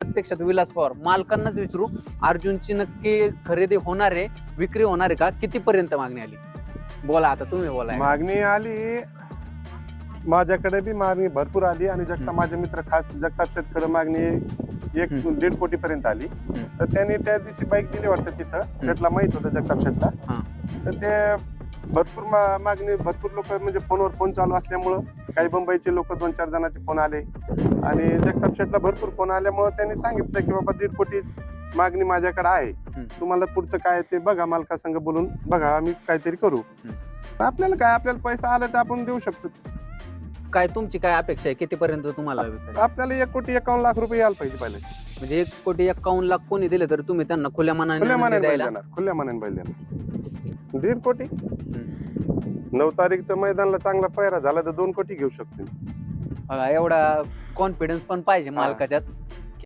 प्रत्यक्षात विलास पवार मालकांनाच विचारू, अर्जुनची नक्की खरेदी होणार आहे, विक्री होणार आहे का? कितीपर्यंत मागणी आली? बोला आता, तुम्ही बोला. मागणी आली, माझ्याकडे बी मागणी भरपूर आली आणि माझे मित्र खास जगताप शेटकडे मागणी 1-1.5 कोटी पर्यंत आली. तर त्यांनी त्या दिवशी बाईक दिली वाटतं तिथं, शेटला माहित होतं जगताप शेटला. तर ते भरपूर मागणी, भरपूर लोक म्हणजे फोनवर फोन चालू असल्यामुळं काही मुंबईचे लोक 2-4 जणांचे फोन आले आणि जगताप शेटला भरपूर फोन आल्यामुळं त्यांनी सांगितलं की बाबा 1.5 कोटी मागणी माझ्याकडे आहे, तुम्हाला पुढचं काय ते बघा, मालकासंग बोलून बघा, आम्ही काहीतरी करू. आपल्याला पैसा आला तर आपण देऊ शकतो. काय तुमची काय अपेक्षा आहे, कितीपर्यंत तुम्हाला विकायचं? आपल्याला 1,51,00,000 रुपये यायला पाहिजे पहिले. म्हणजे 1,51,00,000 कोणी दिले तर तुम्ही त्यांना खुल्या मनाने खुल्या मनाने बैल द्यायला? देणार, खुल्या मनाने बैल देणार. 1.5 कोटी 9 तारीखचं मैदानला चांगला पैरा झाला तर 2 कोटी घेऊ शकतो. बघा, एवढा कॉन्फिडन्स पण पाहिजे मालकाच्यात.